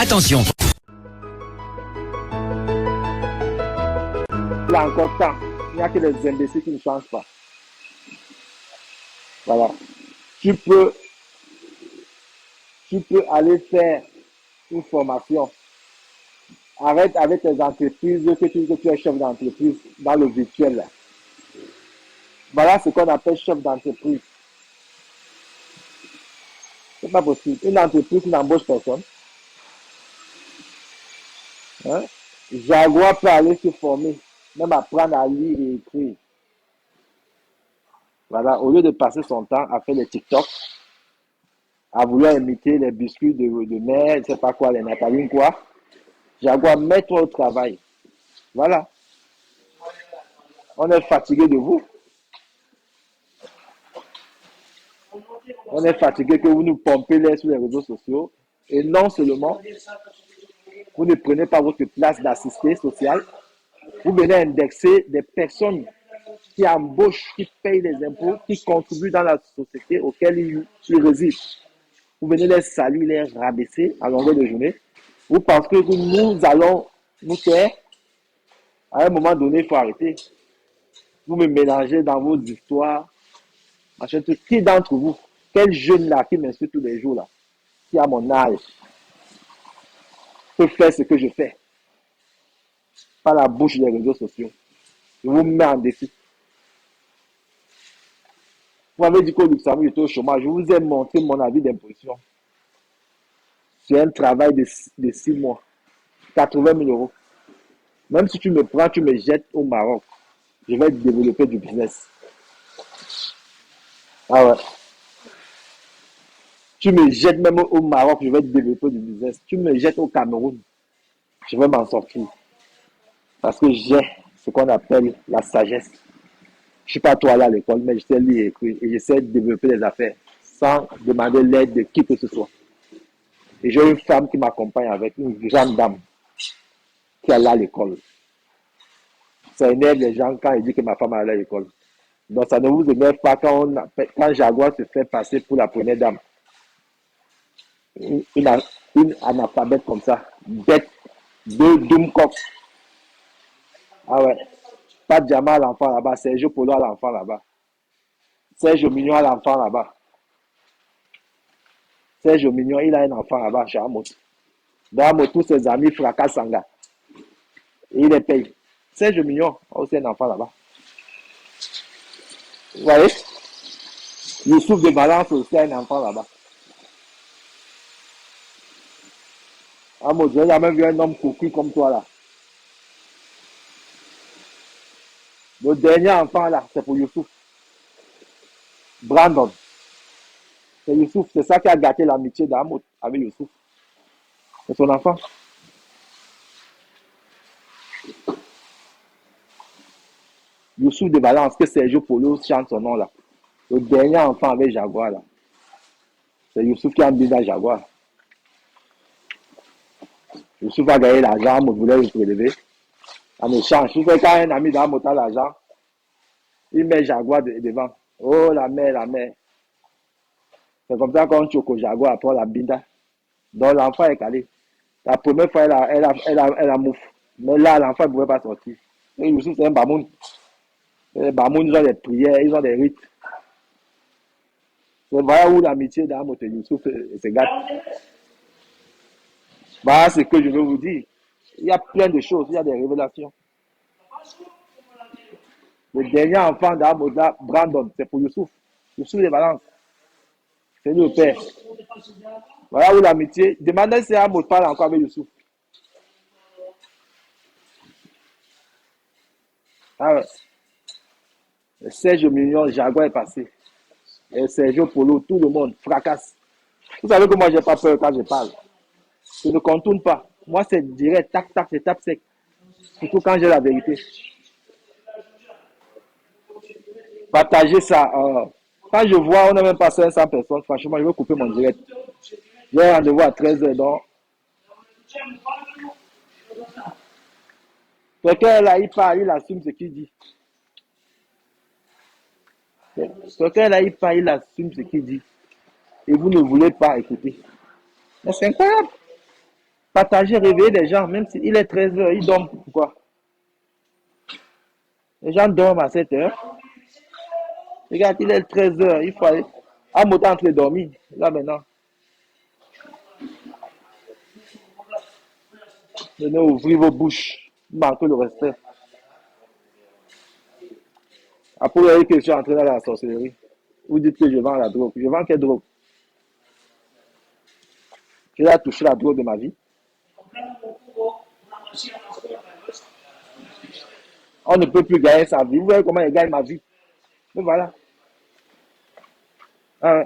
Attention. Il y a encore temps. Il n'y a que les imbéciles qui ne changent pas. Voilà. Tu peux aller faire une formation. Arrête avec tes entreprises que tu es chef d'entreprise dans le virtuel. Là. Voilà ce qu'on appelle chef d'entreprise. C'est pas possible. Une entreprise n'embauche personne. Hein? Jaguar peut aller se former, même apprendre à lire et écrire. Voilà, au lieu de passer son temps à faire des TikTok, à vouloir imiter les biscuits de mère, je ne sais pas quoi, les Nathalie quoi. Jaguar, mets-toi au travail. Voilà. On est fatigué de vous. On est fatigué que vous nous pompez l'air sur les réseaux sociaux. Et non seulement, vous ne prenez pas votre place d'assisté social. Vous venez indexer des personnes qui embauchent, qui payent les impôts, qui contribuent dans la société auquel ils résident. Vous venez les salir, les rabaisser à longueur de journée. Vous pensez que nous allons nous taire? À un moment donné, il faut arrêter. Vous me mélangez dans vos histoires. Qui d'entre vous, quel jeune là qui m'insulte tous les jours là, qui a mon âge, peut faire ce que je fais par la bouche des réseaux sociaux? Je vous mets en défi. Vous m'avez dit qu'au Luxembourg, j'étais au chômage. Je vous ai montré mon avis d'imposition. C'est un travail de 6 mois. 80 000 euros. Même si tu me prends, tu me jettes au Maroc. Je vais développer du business. Ah ouais. Tu me jettes même au Maroc, je vais développer du business. Tu me jettes au Cameroun, je vais m'en sortir. Parce que j'ai ce qu'on appelle la sagesse. Je ne suis pas toi là à l'école, mais je sais lire et écrire. Et j'essaie de développer des affaires sans demander l'aide de qui que ce soit. Et j'ai une femme qui m'accompagne avec une grande dame qui est là à l'école. Ça énerve les gens quand ils disent que ma femme est allée à l'école. Donc ça ne vous énerve pas quand Jaguar se fait passer pour la première dame. Une analphabète comme ça. Bête. Deux Doomcock. Ah ouais. Pas de Diamant à l'enfant là-bas. Sergio Polo à l'enfant là-bas. Sergio Mignon à l'enfant là-bas. Sergio Mignon, il a un enfant là-bas chez Amos. Dans Amos, tous ses amis fracassent Sanga. Et il les paye. Sergio Mignon a aussi un enfant là-bas. Vous voyez? Youssouf de Valence aussi a un enfant là-bas. Amos, j'ai jamais vu un homme cocu comme toi là. Le dernier enfant là, c'est pour Youssouf. Brandon. C'est Youssouf, c'est ça qui a gâté l'amitié d'Amos avec Youssouf. C'est son enfant. Youssouf de Valence, que Sergio Polo chante son nom là. Le dernier enfant avec Jaguar là. C'est Youssouf qui a mis dans Jaguar. Youssouf a gagné l'argent, Amos voulait le prélever. En échange, tu fais quand un ami d'Amos a l'argent, il met Jaguar devant. Oh la mère, la mère. C'est comme ça qu'on choque au Jaguar après la binda. Donc l'enfant est calé. La première fois, elle a mouf. Mais là, l'enfant ne pouvait pas sortir. Et Youssouf, c'est un bamoun. Les bamoun, ils ont des prières, ils ont des rites. C'est voilà où l'amitié d'Amos et Youssouf se gâte. Voilà ce que je veux vous dire. Il y a plein de choses, il y a des révélations. Le dernier enfant d'Amos, Brandon, c'est pour Youssouf. Youssouf de Valence. C'est lui le père. Voilà où l'amitié. Demandez si Amos parle encore avec Youssouf. Ah ouais. Sergio Mignon, Jaguar est passé. Et Sergio Polo, tout le monde fracasse. Vous savez que moi, j'ai pas peur quand je parle. Je ne contourne pas. Moi, c'est direct, tac, tac, c'est tape sec. Surtout quand j'ai la vérité. Partagez ça. Quand je vois, on n'a même pas 500 personnes, franchement, je vais couper mon direct. J'ai un rendez-vous à 13h, donc. Quelqu'un là, il parle, il assume ce qu'il dit. Quelqu'un là, il parle, il assume ce qu'il dit. Et vous ne voulez pas écouter. Mais c'est incroyable. Partager, réveiller les gens, même s'il est 13 heures, ils dorment. Pourquoi? Les gens dorment à 7 heures. Regarde, il est 13 heures, il faut aller. À monter entre dormir. Là maintenant, venez ouvrir vos bouches. Manquez le respect. Après, vous avez que je suis entré dans la sorcellerie. Vous dites que je vends la drogue. Je vends quelle drogue? Je vais toucher la drogue de ma vie. On ne peut plus gagner sa vie. Vous voyez comment je gagne ma vie. Mais voilà. Ah,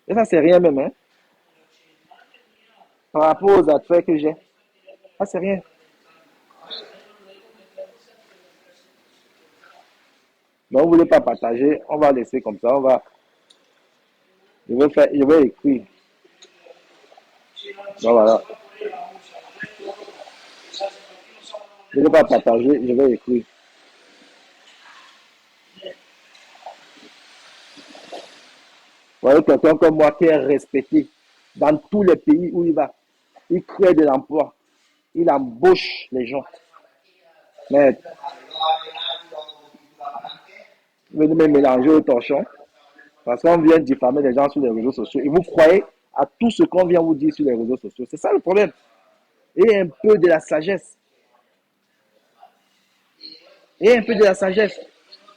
et ça, c'est rien même. Hein, par rapport aux affaires que j'ai. Ça, c'est rien. Mais on ne voulait pas partager. On va laisser comme ça. Je vais écrire. Donc voilà. Je ne vais pas partager. Je vais écrire. Vous voyez, quelqu'un comme moi qui est respecté dans tous les pays où il va. Il crée de l'emploi. Il embauche les gens. Mais venez me mélanger au torchon parce qu'on vient diffamer les gens sur les réseaux sociaux. Et vous croyez à tout ce qu'on vient vous dire sur les réseaux sociaux. C'est ça le problème. Et un peu de la sagesse. Et un peu de la sagesse.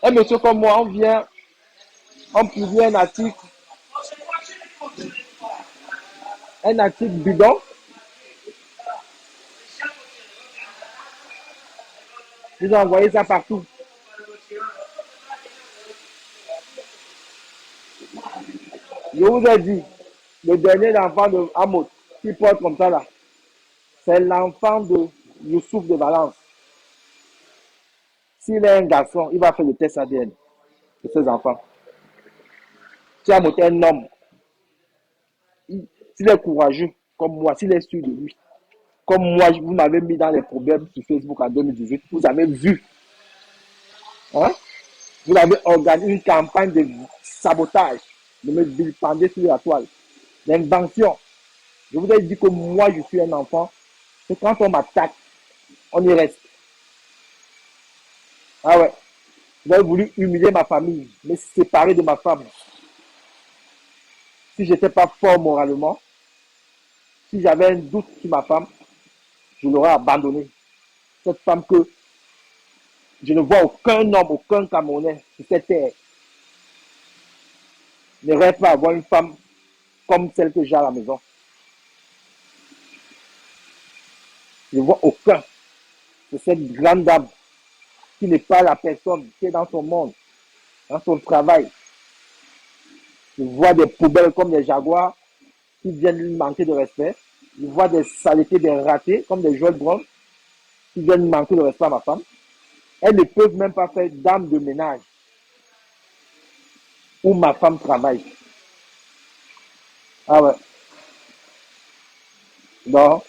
Un monsieur comme moi, on publie un article bidon. Vous envoyez ça partout. Je vous ai dit, le dernier enfant de Amos, qui porte comme ça là, c'est l'enfant de Youssouf de Valence. S'il est un garçon, il va faire le test ADN de ses enfants. Si Amos est un homme, s'il est courageux, comme moi, s'il est sûr de lui, comme moi, vous m'avez mis dans les problèmes sur Facebook en 2018, vous avez vu, hein, vous avez organisé une campagne de sabotage, de me vilipender sur la toile, d'invention. Je vous ai dit que moi, je suis un enfant, et quand on m'attaque, on y reste. Ah ouais, vous avez voulu humilier ma famille, me séparer de ma femme. Si je n'étais pas fort moralement, si j'avais un doute sur ma femme, je l'aurais abandonnée. Cette femme que je ne vois aucun homme, aucun Camerounais sur cette terre ne rêve pas avoir une femme comme celle que j'ai à la maison. Je ne vois aucun. C'est cette grande dame qui n'est pas la personne, qui est dans son monde, dans son travail. Je vois des poubelles comme des jaguars qui viennent lui manquer de respect. Je vois des saletés, des ratés comme des Joël Brown qui viennent manquer de respect à ma femme. Elles ne peuvent même pas faire dame de ménage où ma femme travaille. Ah ouais. Non.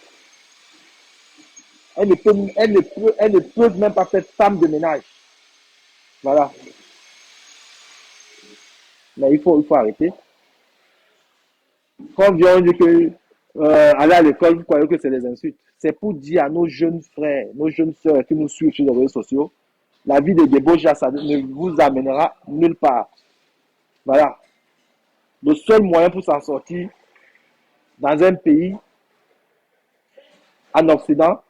Elles ne peuvent même pas faire femme de ménage. Voilà. Mais il faut arrêter. Quand on vient, on dit que aller à l'école, vous croyez que c'est des insultes. C'est pour dire à nos jeunes frères, nos jeunes sœurs qui nous suivent sur les réseaux sociaux, la vie de débauche, ça ne vous amènera nulle part. Voilà. Le seul moyen pour s'en sortir dans un pays en Occident,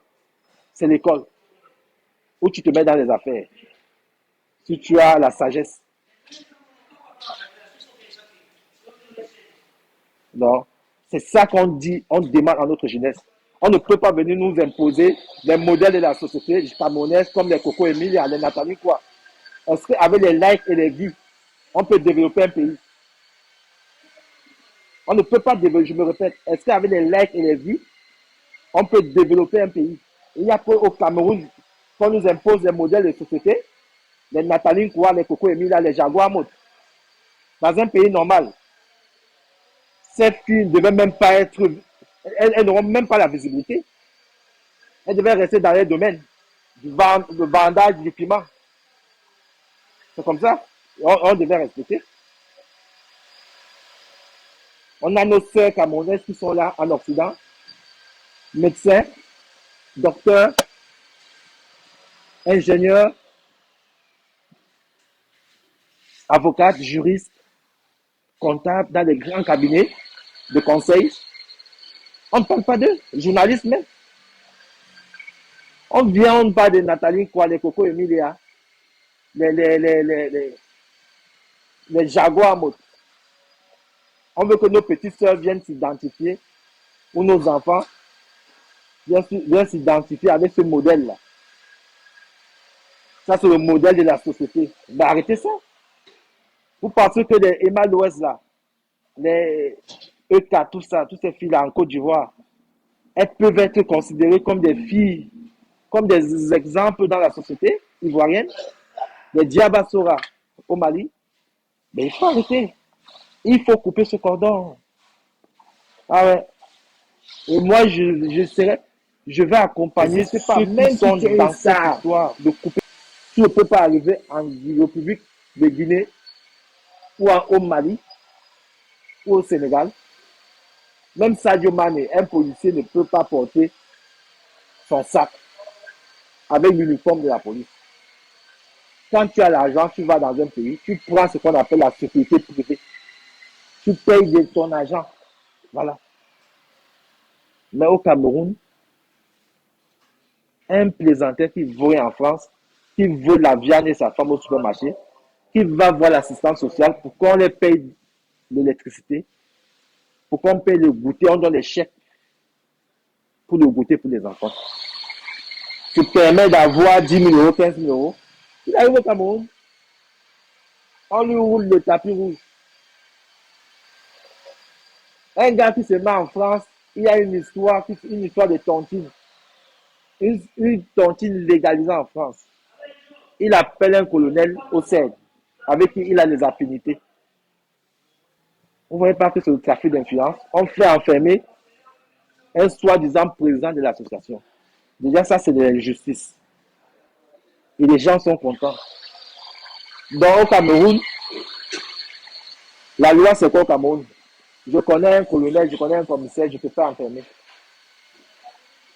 c'est l'école, où tu te mets dans les affaires. Si tu as la sagesse. Non. C'est ça qu'on dit, on demande à notre jeunesse. On ne peut pas venir nous imposer les modèles de la société camerounaise comme les Coco Emilia, les Nathalie quoi. Est-ce qu'avec les likes et les vues, on peut développer un pays? On ne peut pas développer, je me répète, est-ce qu'avec les likes et les vues, on peut développer un pays? Il n'y a pas au Cameroun qu'on nous impose des modèles de société, les Nathalie quoi, les Coco Emilia, les Jaguar Mode. Dans un pays normal, ces filles ne devaient même pas être, elles n'auront même pas la visibilité. Elles devaient rester dans les domaines du vendage du piment. C'est comme ça. On devait respecter. On a nos sœurs camerounaises qui sont là en Occident, médecins, docteurs, ingénieurs, avocates, juristes, comptables dans des grands cabinets de conseil. On ne parle pas d'eux, journalistes même. On vient, on parle de Nathalie Kwale, Coco Emilia, les jaguars. On veut que nos petites sœurs viennent s'identifier, ou nos enfants viennent s'identifier avec ce modèle-là. Ça, c'est le modèle de la société. Mais arrêtez ça. Vous pensez que les Emma l'Ouest, là, les EK, tout ça, toutes ces filles-là en Côte d'Ivoire, elles peuvent être considérées comme des filles, comme des exemples dans la société ivoirienne, des Diabassora au Mali. Mais il faut arrêter. Il faut couper ce cordon. Ah ouais. Et moi, je vais accompagner ceux qui sont dans cette histoire de couper. Tu ne peux pas arriver en République de Guinée ou au Mali ou au Sénégal. Même Sadio Mané, un policier ne peut pas porter son sac avec l'uniforme de la police. Quand tu as l'argent, tu vas dans un pays, tu prends ce qu'on appelle la sécurité privée. Tu payes de ton argent. Voilà. Mais au Cameroun, un plaisantin qui vole en France, qui veut la viande et sa femme au supermarché, qui va voir l'assistance sociale pour qu'on les paye l'électricité, pour qu'on paye le goûter, on donne les chèques pour le goûter pour les enfants. Tu permets d'avoir 10 000 euros, 15 000 euros. Il arrive au Cameroun, on lui roule le tapis rouge. Un gars qui se met en France, il y a une histoire de tontine. Une tontine légalisée en France. Il appelle un colonel au CED, avec qui il a des affinités. Vous ne voyez pas que c'est le trafic d'influence. On fait enfermer un soi-disant président de l'association. Déjà, ça, c'est de l'injustice. Et les gens sont contents. Donc, au Cameroun, la loi, c'est quoi au Cameroun? Je connais un colonel, je connais un commissaire, je peux pas enfermer.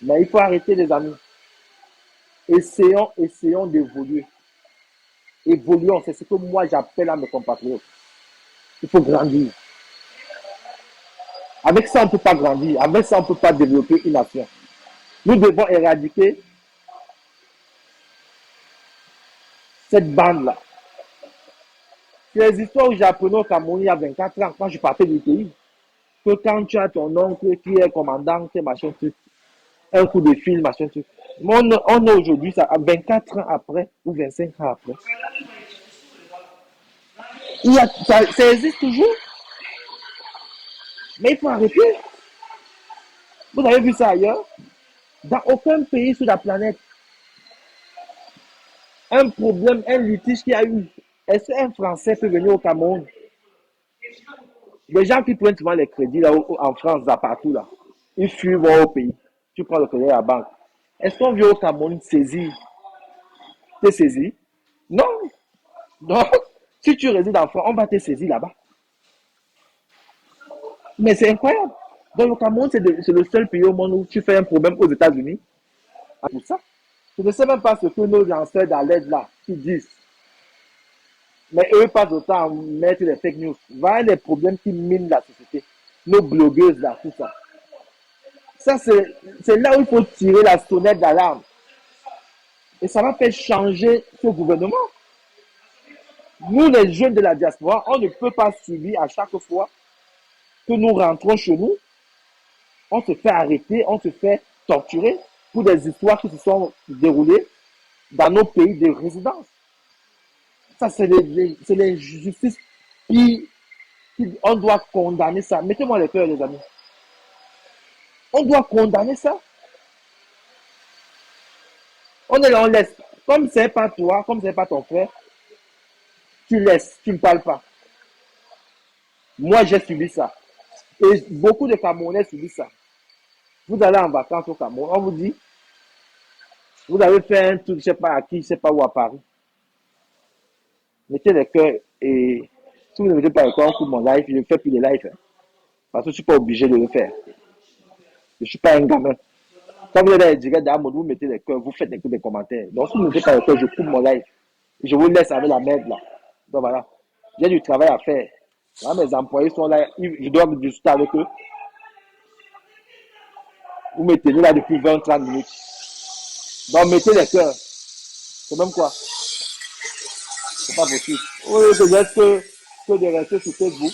Mais il faut arrêter, les amis. Essayons d'évoluer. Évoluons, c'est ce que moi j'appelle à mes compatriotes. Il faut grandir. Avec ça, on ne peut pas grandir. Avec ça, on ne peut pas développer une nation. Nous devons éradiquer cette bande-là. Les histoires où j'apprenais au Cameroun il y a 24 ans, quand je partais du pays, que quand tu as ton oncle qui est commandant, qui est machin truc, un coup de fil, machin truc. Mais on est aujourd'hui, ça, 24 ans après, ou 25 ans après. Ça existe toujours. Mais il faut arrêter. Vous avez vu ça ailleurs? Dans aucun pays sur la planète, un problème, un litige qu'il y a eu, est-ce qu'un Français peut venir au Cameroun? Les gens qui prennent souvent les crédits là, en France, là, partout là, ils fuient au pays. Tu prends le crédit à la banque. Est-ce qu'on vient au Cameroun saisir? Te saisir? Non. Donc, si tu résides en France, on va te saisir là-bas. Mais c'est incroyable. Donc, le Cameroun, c'est le seul pays au monde où tu fais un problème aux États-Unis. Pour ça. Je ne sais même pas ce que nos lanceurs d'alerte là, qui disent. Mais eux passent autant à mettre des fake news. Voilà les problèmes qui minent la société. Nos blogueuses là, tout ça. Ça, c'est là où il faut tirer la sonnette d'alarme. Et ça va faire changer ce gouvernement. Nous, les jeunes de la diaspora, on ne peut pas subir à chaque fois que nous rentrons chez nous, on se fait arrêter, on se fait torturer pour des histoires qui se sont déroulées dans nos pays de résidence. Ça, c'est l'injustice on doit condamner ça. Mettez-moi les cœurs, les amis. On doit condamner ça. On est là, on laisse. Comme c'est pas toi, comme c'est pas ton frère, tu laisses, tu ne parles pas. Moi, j'ai subi ça. Et beaucoup de Camerounais subissent ça. Vous allez en vacances au Cameroun, on vous dit, vous avez fait un truc, je ne sais pas à qui, je ne sais pas où à Paris. Mettez les cœurs et si vous ne mettez pas les cœurs, on coupe mon live, je ne fais plus de live. Hein. Parce que je ne suis pas obligé de le faire. Je ne suis pas un gamin. Quand vous êtes dans les directs d'Amod, vous mettez les cœurs, vous faites des commentaires. Donc, si vous ne mettez pas les cœurs, je coupe mon live. Je vous laisse avec la merde là. Donc voilà. J'ai du travail à faire. Là, mes employés sont là. Je dois discuter avec eux. Vous me tenez là depuis 20-30 minutes. Donc, mettez les cœurs. C'est même quoi? C'est pas possible. Oui, peut-être que de rester sur Facebook.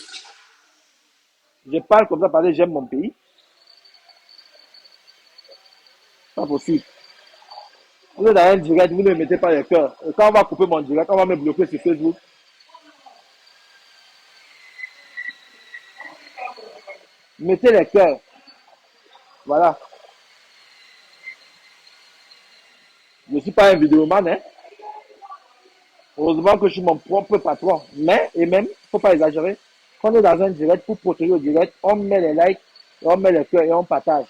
Je parle comme ça parce que j'aime mon pays. C'est pas possible. Vous êtes dans un direct, vous ne mettez pas les cœurs. Et quand on va couper mon direct, on va me bloquer sur Facebook. Mettez les cœurs. Voilà. Je ne suis pas un vidéoman, hein. Heureusement que je suis mon propre patron. Mais, et même, il ne faut pas exagérer. Quand on est dans un direct, pour protéger le direct, on met les likes, on met les cœurs et on partage.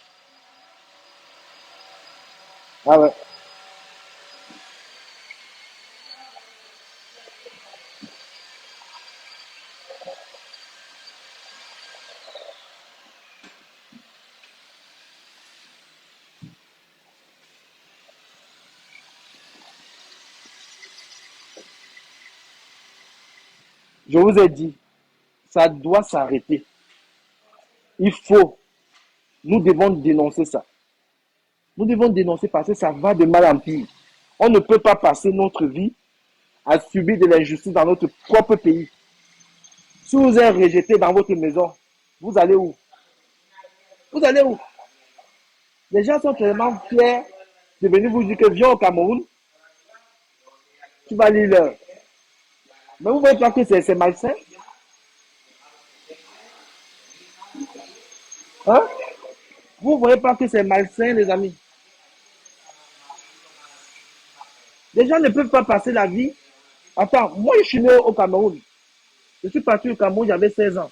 Ah ouais. Je vous ai dit, ça doit s'arrêter. Il faut, nous devons dénoncer ça. Nous devons dénoncer parce que ça va de mal en pire. On ne peut pas passer notre vie à subir de l'injustice dans notre propre pays. Si vous êtes rejeté dans votre maison, vous allez où? Vous allez où? Les gens sont tellement fiers de venir vous dire que viens au Cameroun, tu vas lire l'heure. Mais vous voyez pas que c'est malsain? Hein? Vous voyez pas que c'est malsain, les amis? Les gens ne peuvent pas passer la vie. Attends, moi je suis né au Cameroun. Je suis parti au Cameroun, j'avais 16 ans.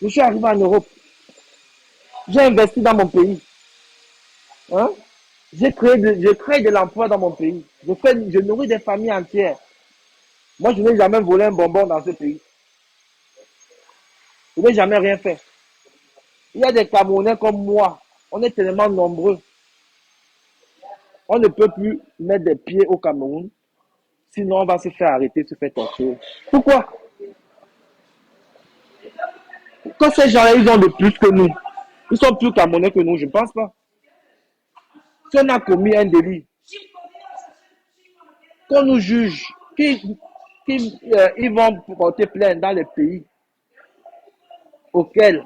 Je suis arrivé en Europe. J'ai investi dans mon pays. Hein? J'ai créé de l'emploi dans mon pays. Je nourris des familles entières. Moi, je n'ai jamais volé un bonbon dans ce pays. Je n'ai jamais rien fait. Il y a des Camerounais comme moi. On est tellement nombreux. On ne peut plus mettre des pieds au Cameroun. Sinon, on va se faire arrêter, se faire torturer. Pourquoi? Quand ces gens-là, ils ont de plus que nous. Ils sont plus Camerounais que nous, je ne pense pas. Si on a commis un délit, qu'on nous juge, ils vont porter plainte dans les pays auxquels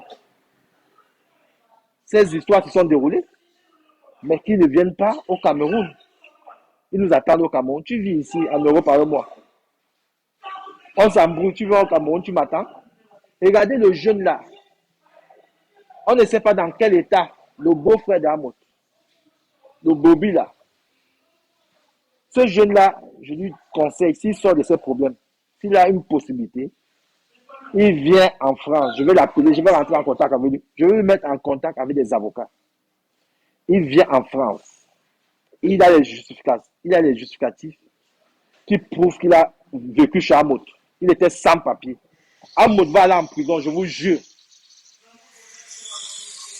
ces histoires se sont déroulées, mais qu'ils ne viennent pas au Cameroun. Ils nous attendent au Cameroun. Tu vis ici en Europe par mois. On s'embrouille, tu vas au Cameroun, tu m'attends. Regardez le jeune là. On ne sait pas dans quel état le beau-frère d'Amos, le Bobby là. Ce jeune-là, je lui conseille, s'il sort de ses problèmes, s'il a une possibilité, il vient en France. Je vais l'appeler, je vais rentrer en contact avec lui. Je vais le mettre en contact avec des avocats. Il vient en France. Il a les justificatifs qui prouvent qu'il a vécu chez Amot. Il était sans papier. Amot va aller en prison, je vous jure.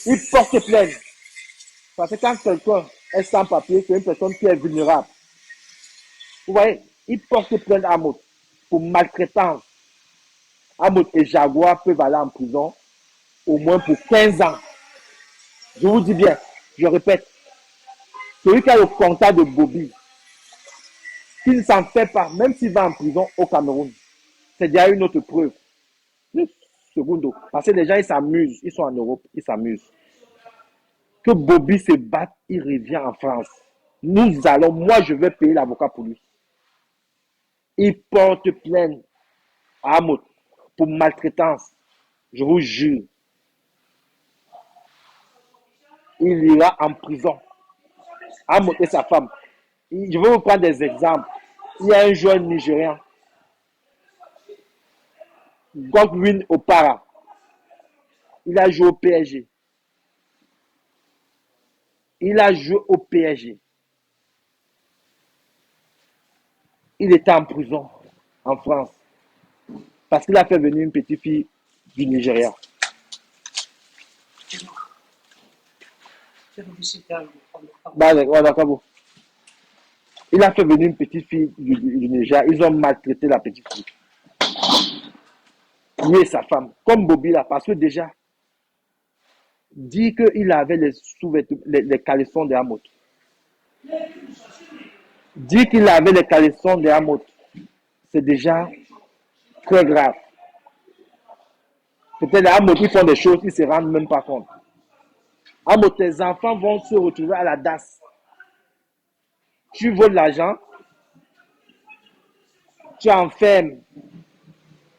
Il porte plainte. Parce que quand quelqu'un est sans papier, c'est une personne qui est vulnérable. Vous voyez, il porte plainte à Amot pour maltraitance. Amot et Jaguar peuvent aller en prison au moins pour 15 ans. Je vous dis bien, je répète, celui qui a le contact de Bobby, s'il ne s'en fait pas, même s'il va en prison au Cameroun, c'est déjà une autre preuve. Le secondo. Parce que les gens, ils s'amusent. Ils sont en Europe, ils s'amusent. Que Bobby se batte, il revient en France. Moi, je vais payer l'avocat pour lui. Il porte plainte à Amot pour maltraitance. Je vous jure. Il ira en prison. Amot et sa femme. Je vais vous prendre des exemples. Il y a un joueur nigérian, Godwin Opara. Il a joué au PSG. Il a joué au PSG. Il était en prison en France parce qu'il a fait venir une petite fille du Nigeria. Bah, d'accord. Il a fait venir une petite fille du Nigeria. Ils ont maltraité la petite fille. Lui et sa femme. Comme Bobby là, parce que déjà, dit qu'il avait les sous-vêtements, les caleçons de Hamot. Dit qu'il avait les caleçons de Hamot. C'est déjà très grave. Peut-être les Hamot qui font des choses, ils ne se rendent même pas compte. Hamot, tes enfants vont se retrouver à la DAS. Tu voles l'argent, tu enfermes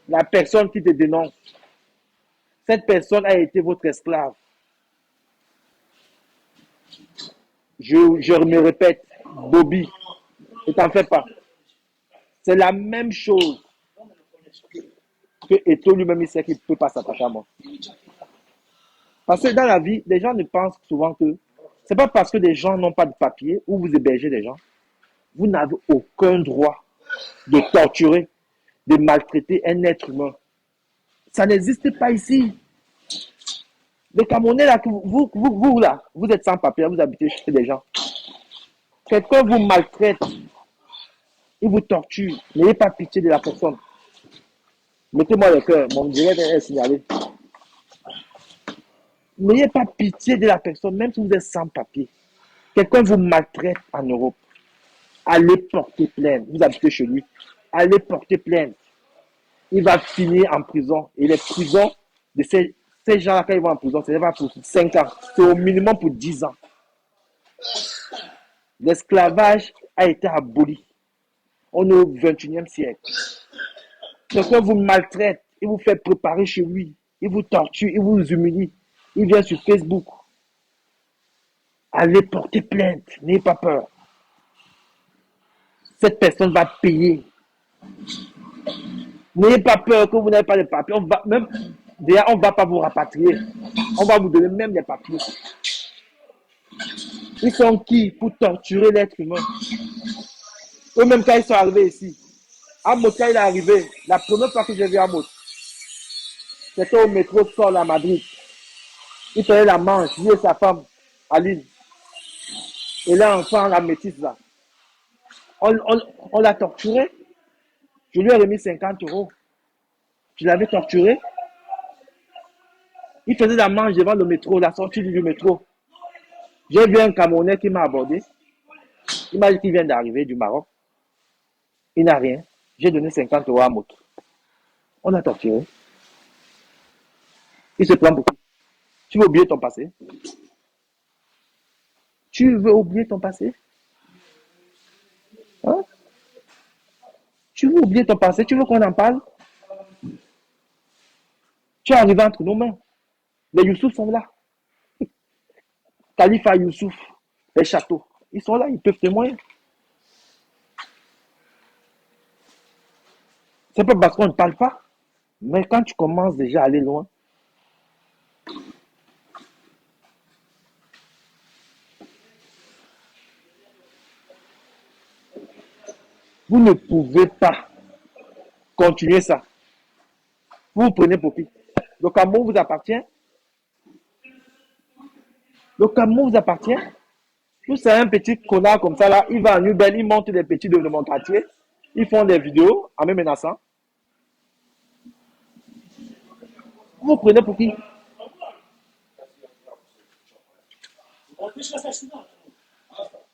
la personne qui te dénonce. Cette personne a été votre esclave. Je me répète, Bobby, ne t'en fais pas. C'est la même chose que Eto lui-même, il sait qu'il ne peut pas s'attacher à moi. Parce que dans la vie, les gens ne pensent souvent que c'est pas parce que des gens n'ont pas de papier ou vous hébergez des gens, vous n'avez aucun droit de torturer, de maltraiter un être humain. Ça n'existe pas ici. Les Camerounais, là, vous, là, vous êtes sans papier, vous habitez chez des gens. Quelqu'un vous maltraite, il vous torture, n'ayez pas pitié de la personne. Mettez-moi le cœur, mon direct est signalé. N'ayez pas pitié de la personne, même si vous êtes sans papier. Quelqu'un vous maltraite en Europe. Allez porter plainte. Vous habitez chez lui. Allez porter plainte. Il va finir en prison. Et les prisons de ces gens-là, quand ils vont en prison, ce n'est pas pour 5 ans. C'est au minimum pour 10 ans. L'esclavage a été aboli. On est au 21e siècle. Quelqu'un vous maltraite. Il vous fait préparer chez lui. Il vous torture. Il vous humilie. Il vient sur Facebook. Allez porter plainte. N'ayez pas peur. Cette personne va payer. N'ayez pas peur que vous n'avez pas de papiers. On ne va pas vous rapatrier. On va vous donner même des papiers. Ils sont qui pour torturer l'être humain? Eux-mêmes, quand ils sont arrivés ici, Amos, quand il est arrivé, la première fois que j'ai vu Amos, c'était au métro Sol à Madrid. Il faisait la manche, lui et sa femme, Aline. Et là, enfin, la métisse là. On l'a torturé. Je lui ai remis 50 euros. Je l'avais torturé. Il faisait la manche devant le métro, la sortie du métro. J'ai vu un Camerounais qui m'a abordé. Il m'a dit qu'il vient d'arriver du Maroc. Il n'a rien. J'ai donné 50 euros à Moto. On l'a torturé. Il se prend beaucoup. Tu veux oublier ton passé? Tu veux oublier ton passé? Hein? Tu veux oublier ton passé? Tu veux qu'on en parle? Tu es arrivé entre nos mains. Les Youssouf sont là. Khalifa Youssouf, les châteaux. Ils sont là, ils peuvent témoigner. C'est pas parce qu'on ne parle pas. Mais quand tu commences déjà à aller loin, vous ne pouvez pas continuer ça. Vous vous prenez pour qui? Le Cameroun vous appartient? Le Cameroun vous appartient? Vous savez, un petit connard comme ça, là, il va en Uber, il monte des petits de mon quartier, ils font des vidéos en me menaçant. Vous vous prenez pour qui?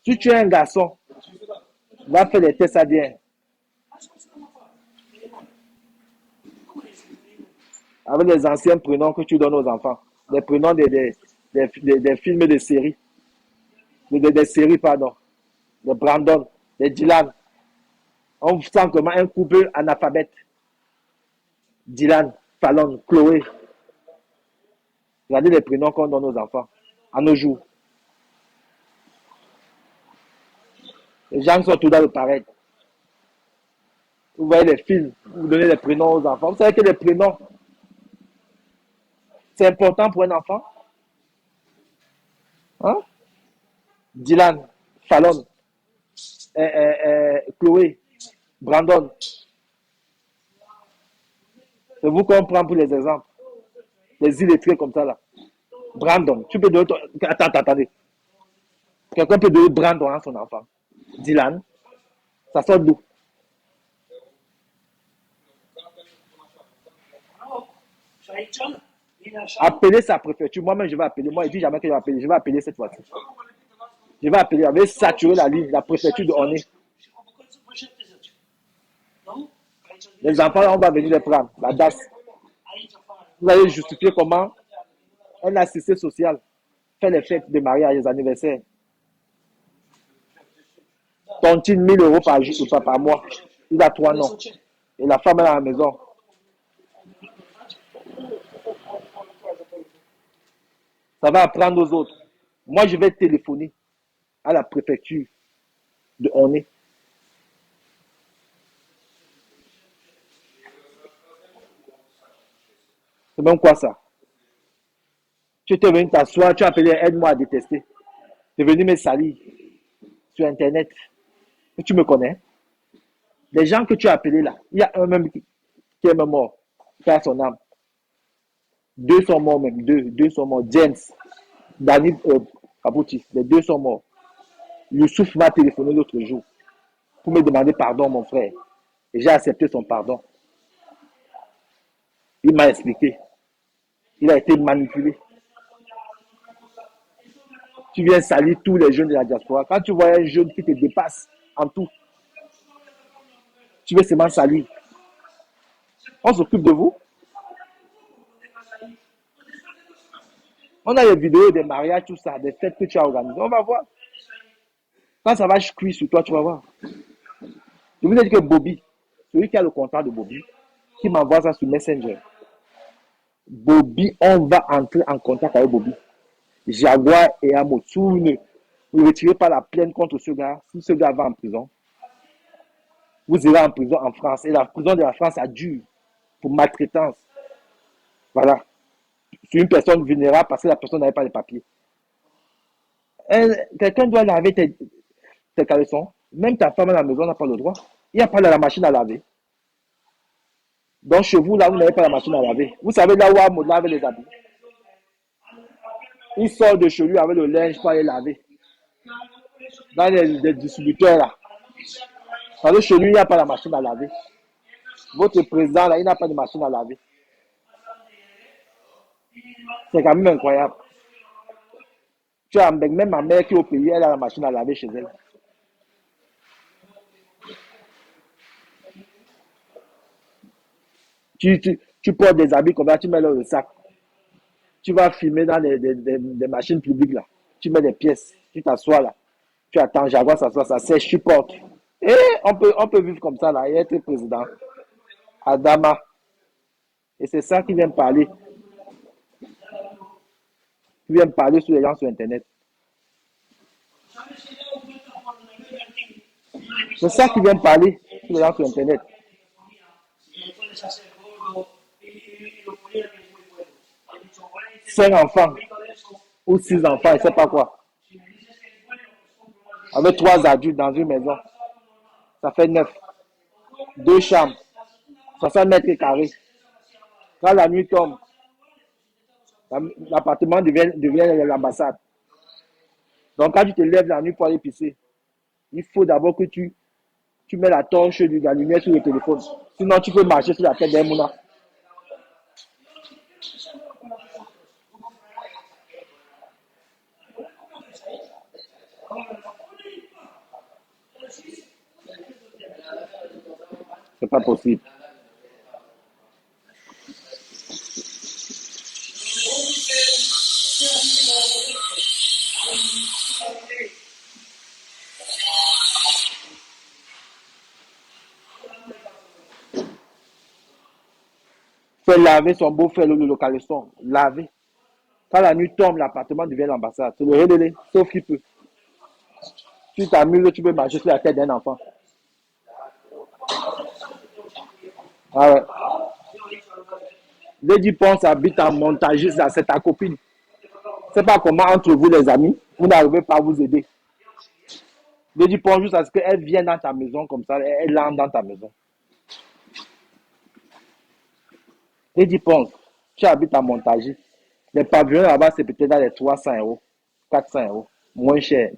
Si tu es un garçon, va faire les tests ADN. Avec les anciens prénoms que tu donnes aux enfants. Les prénoms des films de séries. Des séries, pardon. Des Brandon, des Dylan. On sent comment un couple analphabète. Dylan, Fallon, Chloé. Regardez les prénoms qu'on donne aux enfants. À nos jours. Les gens sont tous dans le pareil. Vous voyez les films, vous donnez les prénoms aux enfants. Vous savez que les prénoms, c'est important pour un enfant. Hein? Dylan, Fallon, Chloé, Brandon. C'est vous qu'on prend pour les exemples. Les illettrés comme ça là. Brandon, tu peux donner ton... Attendez. Quelqu'un peut donner Brandon à son enfant. Dylan, ça sort d'où? Appeler sa préfecture. Moi-même, je vais appeler. Moi, il dit jamais que je vais appeler. Je vais appeler cette fois-ci. Je vais appeler. Je vais saturer la ligne, la préfecture de Oné. Les enfants, on va venir les prendre. La DAS. Vous allez justifier comment un assisté social fait les fêtes de mariage, les anniversaires. Tontine 1 000 € par jour, par mois. Il a 3 noms. Et la femme est à la maison. Ça va apprendre aux autres. Moi, je vais téléphoner à la préfecture de Oné. C'est même quoi ça? Tu es venu t'asseoir, tu as appelé aide-moi à détester. Tu es venu me salir sur Internet. Et tu me connais. Les gens que tu as appelés là, il y a un même qui est même mort. Qui a son âme. 2 sont morts même. Deux sont morts. James, Danny Kabouti, les 2 sont morts. Youssouf m'a téléphoné l'autre jour pour me demander pardon, mon frère. Et j'ai accepté son pardon. Il m'a expliqué. Il a été manipulé. Tu viens salir tous les jeunes de la diaspora. Quand tu vois un jeune qui te dépasse en tout, tu veux seulement salir. On s'occupe de vous. On a les vidéos des mariages, tout ça, des fêtes que tu as organisées. On va voir. Quand ça va cuire sur toi, tu vas voir. Je vous ai dit que Bobby, celui qui a le contact de Bobby, qui m'envoie ça sur Messenger. Bobby, on va entrer en contact avec Bobby. Jaguar et Amotoune. Vous ne retirez pas la plainte contre ce gars. Si ce gars va en prison, vous irez en prison en France. Et la prison de la France a dû pour maltraitance. Voilà. Sur une personne vulnérable parce que la personne n'avait pas les papiers. Quelqu'un doit laver tes caleçons. Même ta femme à la maison n'a pas le droit. Il n'y a pas de la machine à laver. Donc chez vous, là, vous n'avez pas la machine à laver. Vous savez là où Amo lave les habits. Il sort de chez lui avec le linge pour aller laver. Dans les distributeurs là. Parce que chez lui, il n'y a pas la machine à laver. Votre président là, il n'a pas de machine à laver. C'est quand même incroyable. Tu as même ma mère qui est au pays, elle a la machine à laver chez elle. Tu portes des habits comme ça, tu mets dans le sac. Tu vas filmer dans des machines publiques là. Tu mets des pièces, tu t'assois là. Tu attends, Jaguar s'assoit, ça sèche, tu portes. Et on peut vivre comme ça là et être président. Adama. Et c'est ça qui vient parler. Qui vient parler sur les gens sur Internet. C'est ça qui vient parler sur les gens sur Internet. 5 enfants ou 6 enfants, je ne sais pas quoi. Avec 3 adultes dans une maison. Ça fait 9. 2 chambres. 60 mètres carrés. Quand la nuit tombe, l'appartement devient l'ambassade. Donc quand tu te lèves la nuit pour aller pisser, il faut d'abord que tu mets la torche de la lumière sur le téléphone. Sinon, tu peux marcher sur la tête d'un mouna. C'est pas possible. Fait laver son beau-frère, le caleçon. Laver. Quand la nuit tombe, l'appartement devient l'ambassade. C'est le relais, sauf qu'il peut. Tu t'amuses, tu peux marcher sur la tête d'un enfant. Ah ouais. Lady Ponce habite en montagiste, c'est ta copine. C'est pas comment entre vous les amis, vous n'arrivez pas à vous aider. Lady Ponce juste à ce qu'elle vienne dans ta maison comme ça, elle entre dans ta maison. Lady Ponce, tu habites à Montargis. Les pavillons là-bas, c'est peut-être dans les 300 euros, 400 euros, moins cher.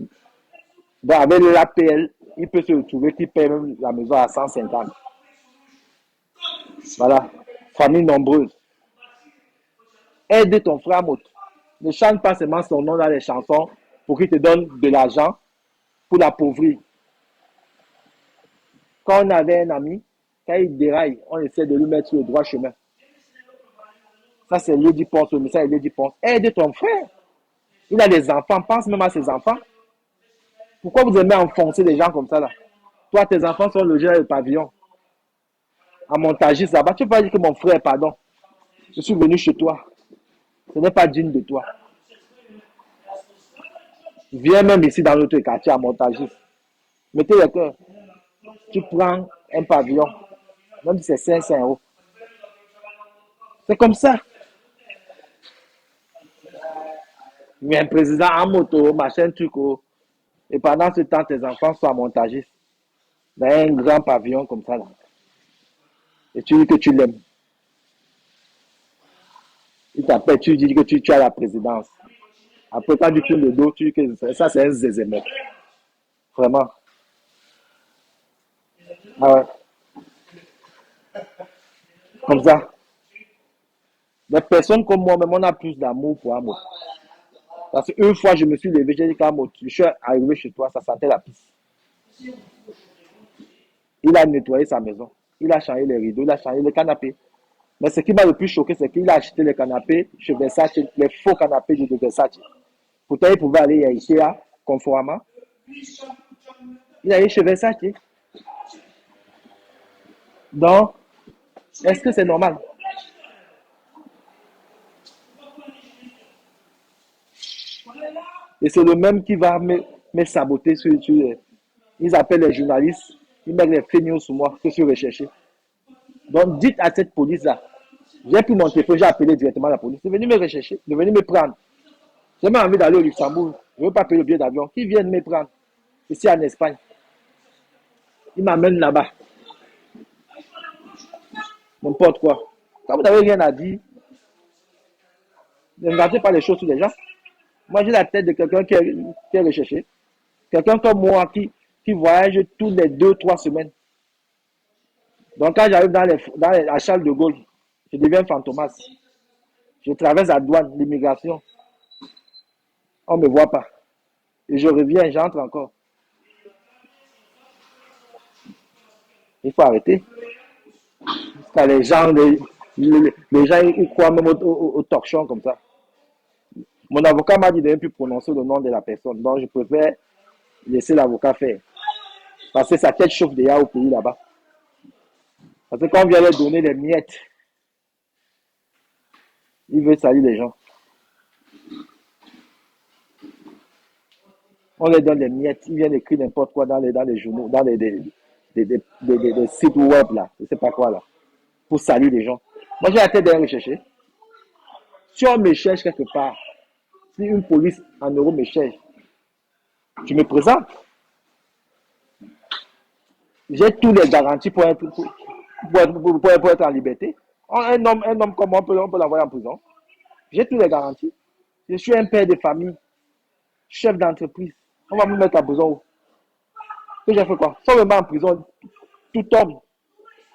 Donc, avec l'APL, il peut se retrouver qu'il paye même la maison à 150. Voilà. Famille nombreuse. Aide ton frère Mout. Ne chante pas seulement son nom dans les chansons pour qu'il te donne de l'argent pour l'appauvrir. Quand on avait un ami, quand il déraille, on essaie de lui mettre sur le droit chemin. Ça, c'est Lady Ponce, le message de Lady Ponce. Aide ton frère. Il a des enfants, pense même à ses enfants. Pourquoi vous aimez enfoncer des gens comme ça là? Toi, tes enfants sont logés dans le pavillon. À Montargis là-bas, tu peux pas dire que mon frère, pardon, je suis venu chez toi. Ce n'est pas digne de toi. Viens même ici dans notre quartier à Montargis. Mettez le cœur. Tu prends un pavillon, même si c'est 500 euros. C'est comme ça. Mais un président en moto, machin, truc. Et pendant ce temps, tes enfants sont à Montargis. Dans un grand pavillon comme ça. Là. Et tu dis que tu l'aimes. Il t'appelle, tu dis que tu as la présidence. Après, quand tu tournes le dos, tu dis que ça, c'est un zézémètre. Vraiment. Ah ouais. Comme ça. Des personnes comme moi, même on a plus d'amour pour Amo. Parce qu'une fois, je me suis levé, j'ai dit qu'Amo, je suis arrivé chez toi, ça sentait la pisse. Il a nettoyé sa maison. Il a changé les rideaux, il a changé le canapé. Mais ce qui m'a le plus choqué, c'est qu'il a acheté les canapés chez Versace, les faux canapés de Versace. Pourtant, il pouvait aller à Ikea conformément. Il est allé chez Versace. Donc, est-ce que c'est normal? Et c'est le même qui va me saboter ils appellent les journalistes, ils mettent les feignants sur moi que je suis recherché. Donc, dites à cette police-là, j'ai pris mon téléphone, j'ai appelé directement la police, de venir me rechercher, de venir me prendre. J'ai même envie d'aller au Luxembourg, je ne veux pas payer le billet d'avion, qu'ils viennent me prendre, ici en Espagne. Ils m'amènent là-bas. N'importe quoi. Quand vous n'avez rien à dire, ne regardez pas les choses sur les gens. Moi, j'ai la tête de quelqu'un qui est recherché. Quelqu'un comme moi qui voyage tous les 2, 3 semaines. Donc, quand j'arrive à Charles de Gaulle, je deviens fantomas. Je traverse la douane, l'immigration. On ne me voit pas. Et je reviens, j'entre encore. Il faut arrêter. Parce que les gens ils croient même au torchon comme ça. Mon avocat m'a dit de ne plus prononcer le nom de la personne. Donc, je préfère laisser l'avocat faire. Parce que sa tête chauffe déjà au pays là-bas. Parce que quand on vient leur donner les miettes, il veut salir les gens. On leur donne les miettes, ils viennent écrire n'importe quoi dans les journaux, dans des sites web là, je ne sais pas quoi là, pour salir les gens. Moi j'ai la tête d'un recherché. Si on me cherche quelque part, si une police en Europe me cherche, tu me présentes. J'ai tous les garanties pour être en liberté. Un homme comme moi, on peut l'envoyer en prison. J'ai tous les garanties. Je suis un père de famille, chef d'entreprise. On va me mettre en prison où? Que j'ai fait quoi? Si on me met en prison, tout tombe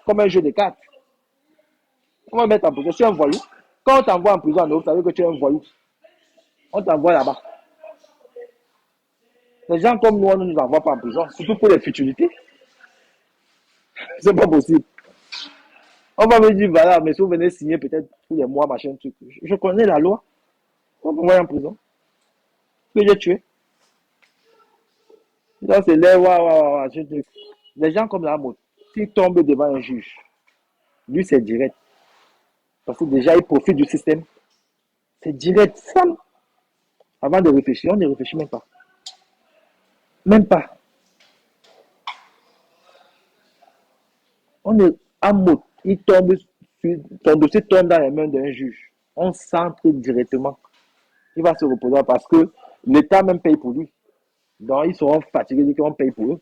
comme un jeu de cartes. On va me mettre en prison. Je suis un voyou. Quand on t'envoie en prison en Europe, ça veut dire que tu es un voyou. On t'envoie là-bas. Les gens comme nous, on ne nous envoie pas en prison, surtout pour les futilités. C'est pas possible. On va me dire, voilà, mais si vous venez signer peut-être tous les mois, machin, truc. Je connais la loi. On m'envoie en prison. Que j'ai tué. Donc c'est les les gens comme la mode, s'ils tombent devant un juge, lui c'est direct. Parce que déjà il profite du système. C'est direct. Sam. Avant de réfléchir, on ne réfléchit même pas. Même pas. On est en mode. Il tombe, ton dossier tombe dans les mains d'un juge. On centre directement. Il va se reposer parce que l'État même paye pour lui. Donc ils seront fatigués qu'on paye pour eux.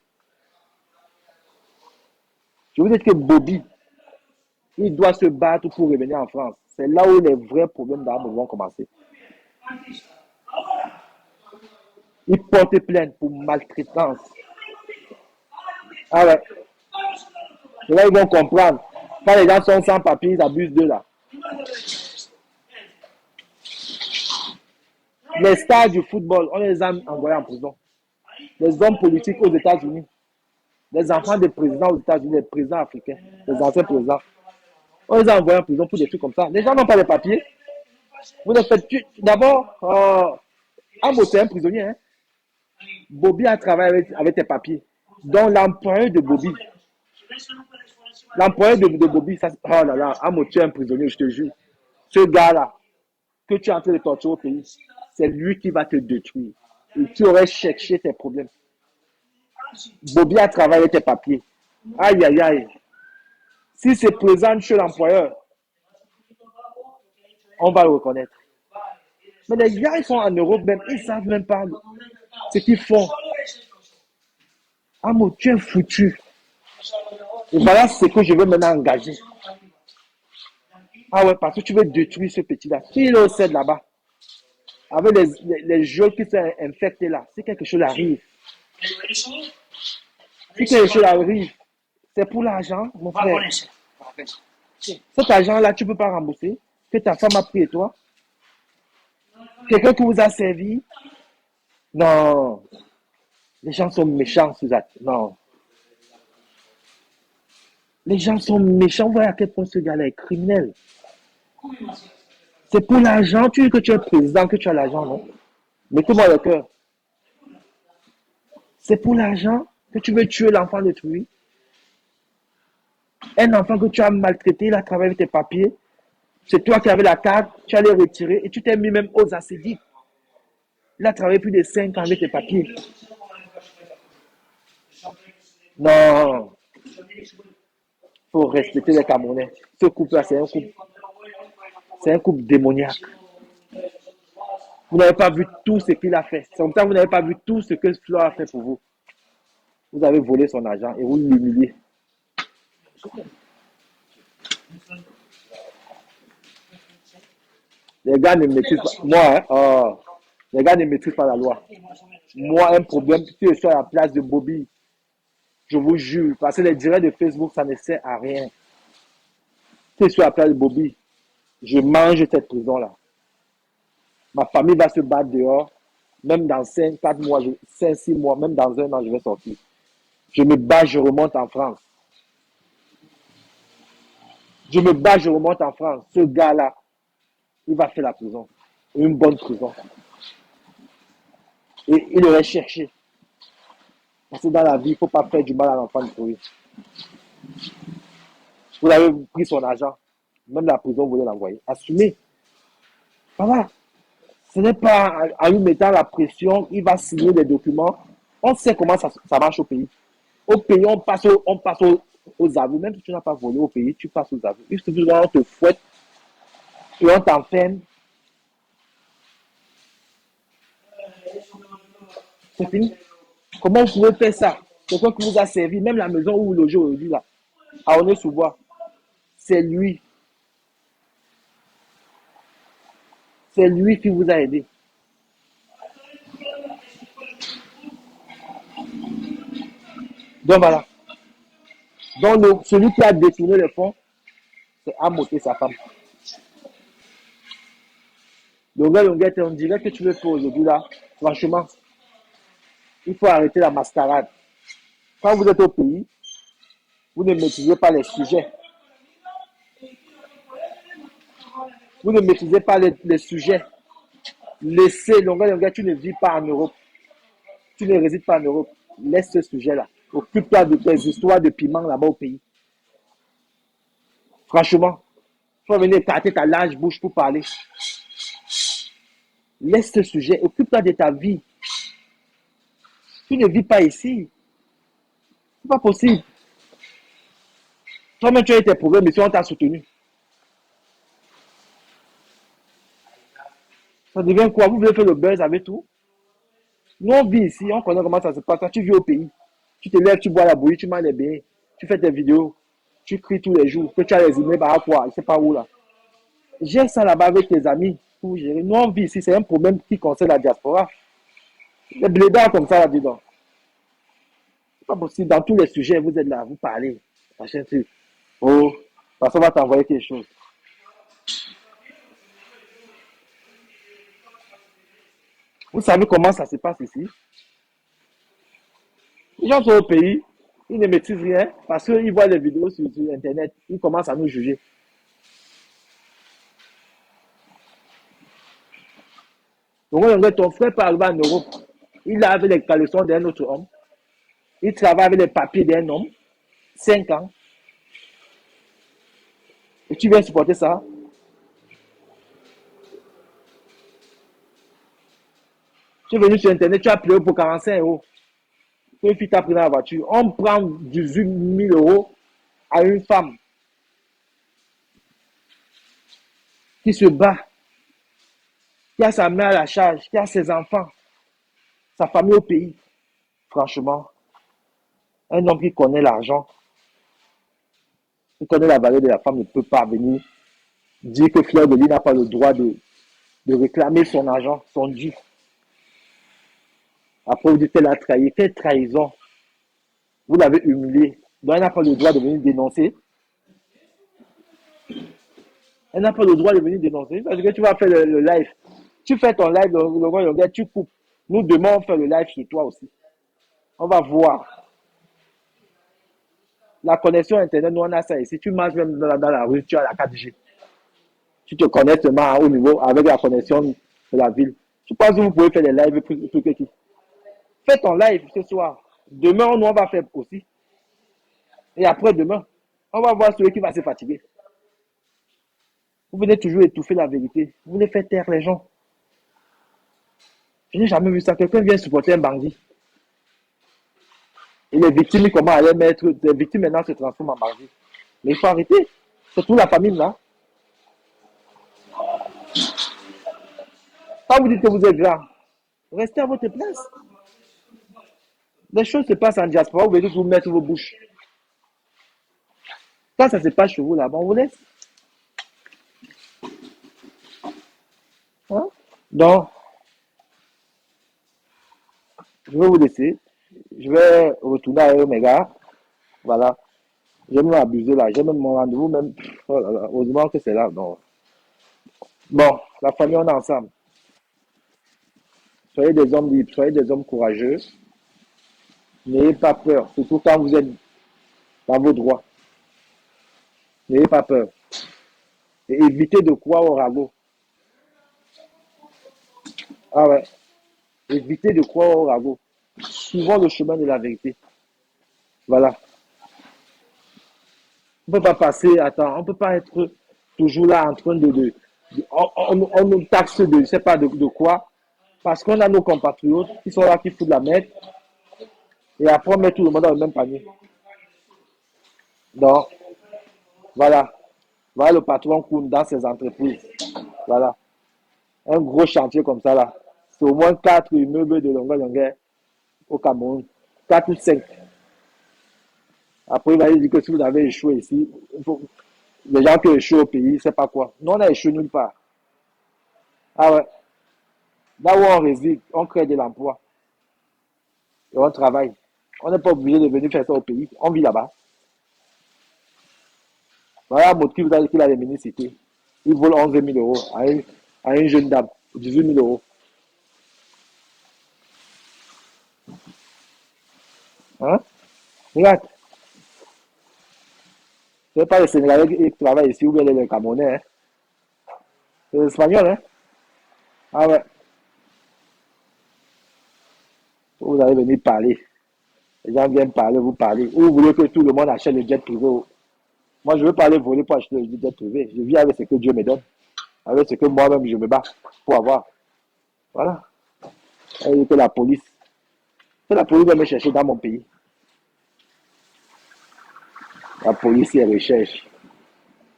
Je vous dis que Bobby, il doit se battre pour revenir en France. C'est là où les vrais problèmes d'armes vont commencer. Ils portent plainte pour maltraitance. Ah ouais. Et là, ils vont comprendre. Quand les gens sont sans papier, ils abusent d'eux là. Les stars du football, on les a envoyés en prison. Les hommes politiques aux États-Unis, les enfants des présidents aux États-Unis, les présidents africains, les anciens présidents, on les a envoyés en prison pour des trucs comme ça. Les gens n'ont pas de papiers. Vous ne faites d'abord, Amo, c'est un prisonnier. Hein? Bobby a travaillé avec tes papiers. Donc l'employeur de Bobby, ça, oh là là, Amo, tu es un prisonnier, je te jure. Ce gars-là, que tu es en train de torturer au pays, c'est lui qui va te détruire. Et tu aurais cherché tes problèmes. Bobby a travaillé avec tes papiers. Aïe, aïe, aïe. Si c'est présent chez l'employeur, on va le reconnaître. Mais les gars, ils sont en Europe même, ils ne savent même pas ce qu'ils font. Ah, mon, tu es foutu. Et voilà ce que je veux maintenant engager. Ah ouais, parce que tu veux détruire ce petit-là. Qui est au CED là-bas? Avec les jeux qui sont infectés là. Si quelque chose arrive. Si quelque chose arrive, c'est pour l'argent, mon frère. Cet argent-là, tu ne peux pas rembourser. Que ta femme a pris et toi. Quelqu'un qui vous a servi. Non. Les gens sont méchants, Suzanne. Non. Les gens sont méchants. Vous voyez à quel point ce gars-là est criminel. C'est pour l'argent. Tu dis que tu es président, que tu as l'argent, non? Mettez-moi le cœur. C'est pour l'argent que tu veux tuer l'enfant d'autrui. Un enfant que tu as maltraité, il a travaillé avec tes papiers. C'est toi qui avais la carte, tu allais retirer et tu t'es mis même aux acédiques. Il a travaillé plus de 5 ans avec tes papiers. Non. Il faut respecter les Camerounais. Ce couple-là, c'est un couple démoniaque. Vous n'avez pas vu tout ce qu'il a fait. C'est comme ça que vous n'avez pas vu tout ce que Fleur a fait pour vous. Vous avez volé son argent et vous l'humiliez. Les gars ne maîtrisent pas. Moi, les gars ne maîtrisent pas la loi. Moi, un problème, si je suis à la place de Bobby, je vous jure, parce que les directs de Facebook, ça ne sert à rien. Si je suis à la place de Bobby, je mange cette prison-là. Ma famille va se battre dehors. Même dans 5, 4 mois, 5, 6 mois, même dans un an, je vais sortir. Je me bats, je remonte en France. Je me bats, je remonte en France. Ce gars-là, il va faire la prison. Une bonne prison. Et il aurait cherché. Parce que dans la vie, il ne faut pas faire du mal à l'enfant de pourri. Vous avez pris son argent. Même la prison, vous voulez l'envoyer. Assumez. Voilà. Ce n'est pas en lui mettant la pression, il va signer des documents. On sait comment ça marche au pays. Au pays, on passe aux aveux. Même si tu n'as pas volé au pays, tu passes aux aveux. Il suffit qu'on te fouette et on t'enferme. C'est fini. Comment vous pouvez faire ça? Quelqu'un qui vous a servi, même la maison où vous logez aujourd'hui, là, à Aulnay-sous-Bois, c'est lui. C'est lui qui vous a aidé. Donc voilà. Donc celui qui a détourné les fonds, c'est Amoté, sa femme. Le gars, on dirait que tu veux faire aujourd'hui là. Franchement, il faut arrêter la mascarade. Quand vous êtes au pays, vous ne maîtrisez pas les sujets. Vous ne maîtrisez pas les sujets. Laissez, Longa, tu ne vis pas en Europe. Tu ne résides pas en Europe. Laisse ce sujet-là. Occupe-toi de tes histoires de piment là-bas au pays. Franchement, tu vas venir écarter ta large bouche pour parler. Laisse ce sujet. Occupe-toi de ta vie. Tu ne vis pas ici. C'est pas possible. Toi-même, tu as eu tes problèmes, mais si on t'a soutenu. Ça devient quoi? Vous voulez faire le buzz avec tout? Nous, on vit ici, on connaît comment ça se passe. Quand tu vis au pays, tu te lèves, tu bois la bouillie, tu manges les beignets, tu fais tes vidéos, tu cries tous les jours, que tu as les emails par quoi, je ne sais pas où là. Gère ça là-bas avec tes amis pour gérer. Nous, on vit ici, c'est un problème qui concerne la diaspora. Les blédards comme ça, là, dis donc. C'est pas possible. Dans tous les sujets, vous êtes là, vous parlez. Machin truc. Oh, parce qu'on va t'envoyer quelque chose. Vous savez comment ça se passe ici? Les gens sont au pays, ils ne maîtrisent rien parce qu'ils voient les vidéos sur Internet, ils commencent à nous juger. Donc, ton frère peut arriver en Europe, il a avec les caleçons d'un autre homme, il travaille avec les papiers d'un homme, 5 ans, et tu viens supporter ça. Tu es venu sur Internet, tu as payé pour 45 euros. Une fille t'a pris dans la voiture. On prend 18 000 euros à une femme qui se bat, qui a sa mère à la charge, qui a ses enfants, sa famille au pays. Franchement, un homme qui connaît l'argent, qui connaît la valeur de la femme, ne peut pas venir dire que Fleur de Lys n'a pas le droit de réclamer son argent, son dû. Après, vous dites qu'elle a trahi. Quelle trahison? Vous l'avez humilié. Donc, elle n'a pas le droit de venir dénoncer. Elle n'a pas le droit de venir dénoncer. Parce que tu vas faire le live. Tu fais ton live, tu coupes. Nous, demain, on fait le live chez toi aussi. On va voir. La connexion Internet, nous, on a ça ici. Tu marches même dans la rue, tu as la 4G. Tu te connectes seulement au niveau avec la connexion de la ville. Tu penses que vous pouvez faire des lives plus que qui? Fais ton live ce soir. Demain, on va faire aussi. Et après demain, on va voir celui qui va se fatiguer. Vous venez toujours étouffer la vérité. Vous voulez faire taire les gens. Je n'ai jamais vu ça. Quelqu'un vient supporter un bandit. Et les victimes, comment aller mettre. Les victimes maintenant se transforment en bandits. Mais il faut arrêter. C'est toute la famille là. Quand vous dites que vous êtes grand, restez à votre place. Les choses se passent en diaspora, vous venez vous mettre vos bouches. Quand ça se passe chez vous là-bas, on vous laisse. Hein? Donc, je vais vous laisser. Je vais retourner à Omega. Voilà. J'ai même abusé là. J'ai même mon rendez-vous. Même. Oh là là. Heureusement que c'est là. Donc. Bon, la famille, on est ensemble. Soyez des hommes libres. Soyez des hommes courageux. N'ayez pas peur. Surtout quand vous êtes dans vos droits. N'ayez pas peur. Et évitez de croire au ragot. Ah ouais. Évitez de croire au ragot. Suivons le chemin de la vérité. Voilà. On ne peut pas passer, attends, on ne peut pas être toujours là en train on nous taxe de, je ne sais pas de quoi, parce qu'on a nos compatriotes qui sont là, qui foutent la merde, et après on met tout le monde dans le même panier. Donc, voilà. Voilà le patron Koun dans ses entreprises. Voilà. Un gros chantier comme ça là. C'est au moins 4 immeubles de longueur au Cameroun. 4 ou 5. Après, il va dire que si vous avez échoué ici, les gens qui échouent au pays, c'est pas quoi. Nous, on a échoué nulle part. Ah ouais. Là où on réside, on crée de l'emploi et on travaille. On n'est pas obligé de venir faire ça au pays. On vit là-bas. Voilà un motif qu'il a les mini-cités. Il vole 11 000 euros à une jeune dame. 18 000 euros. Hein? Regarde. Ce n'est pas les Sénégalais qui travaillent ici ou bien les Camerounais. Hein? C'est les Espagnols. Hein? Ah ouais. Vous allez venir parler. Les gens viennent parler, vous parlez. Ou vous voulez que tout le monde achète le jet privé. Moi, je veux pas aller voler pour acheter le jet privé. Je vis avec ce que Dieu me donne. Avec ce que moi-même je me bats pour avoir. Voilà. Et que la police. Que la police va me chercher dans mon pays. La police, elle recherche.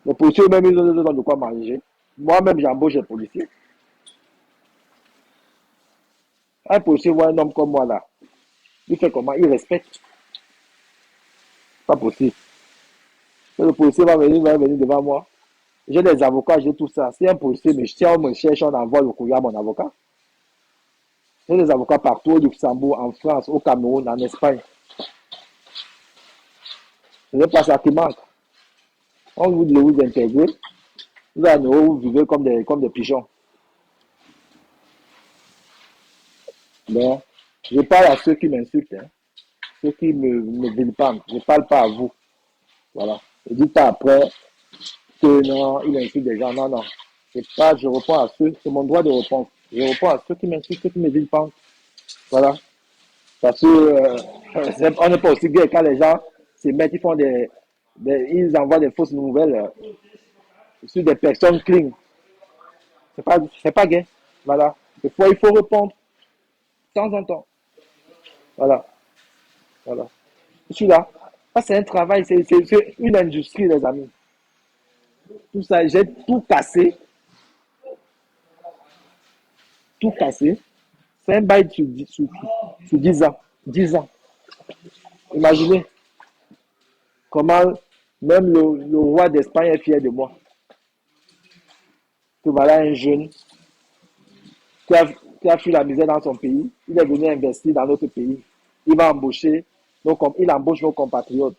Les policiers eux-mêmes, ils ont de quoi manger. Moi-même, j'embauche les policiers. Un policier voit un homme comme moi là. Il fait comment? Il respecte. Pas possible. Le policier va venir devant moi. J'ai des avocats, j'ai tout ça. Si un policier si on me cherche, on envoie le courrier à mon avocat. J'ai des avocats partout au Luxembourg, en France, au Cameroun, en Espagne. Ce n'est pas ça qui manque. On vous dit de vous intégrer. Vous allez vous vivez comme des pigeons. Donc, je parle à ceux qui m'insultent, hein, ceux qui me vilipendent. Je ne parle pas à vous. Voilà. Ne dites pas après que non, il insulte des gens. Non, non. Je réponds à ceux, c'est mon droit de répondre. Je réponds à ceux qui m'insultent, ceux qui me vilipendent. Voilà. Parce que on n'est pas aussi gay quand les gens se mettent, ils envoient des fausses nouvelles sur des personnes clean. C'est pas gay. Voilà. Il faut répondre de temps en temps. Voilà. Voilà. Je suis là. Ça, c'est un travail, c'est une industrie, les amis. Tout ça, j'ai tout cassé, tout cassé. C'est un bail sur 10 ans. 10 ans. Imaginez comment même le roi d'Espagne est fier de moi. Que voilà un jeune qui a, qui a fui la misère dans son pays. Il est venu investir dans notre pays. Il va embaucher, il embauche nos compatriotes.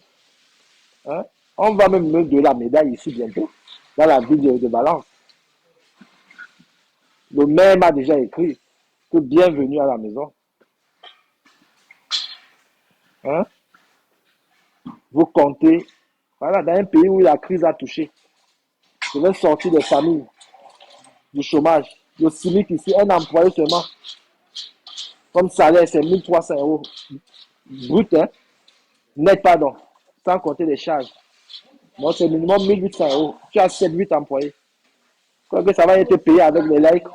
Hein? On va même me donner la médaille ici bientôt, dans la ville de Valence. Le maire m'a déjà écrit que bienvenue à la maison. Hein? Vous comptez, voilà, dans un pays où la crise a touché. Je vais sortir des familles du chômage. Le SMIC ici, un employé seulement, comme salaire, c'est 1300 euros brut, hein? Net, pardon, sans compter les charges. Donc, c'est minimum 1800 euros. Tu as 7-8 employés. Quoi que ça va être payé avec les likes.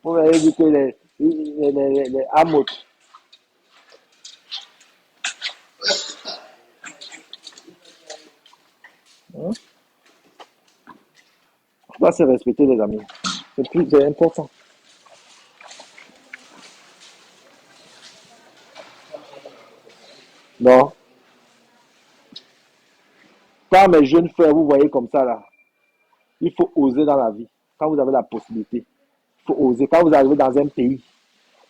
Pour éviter les amotes. Hein? On doit se respecter, les amis. C'est important. Non. Quand mes jeunes frères, vous voyez comme ça, là, il faut oser dans la vie. Quand vous avez la possibilité, il faut oser. Quand vous arrivez dans un pays,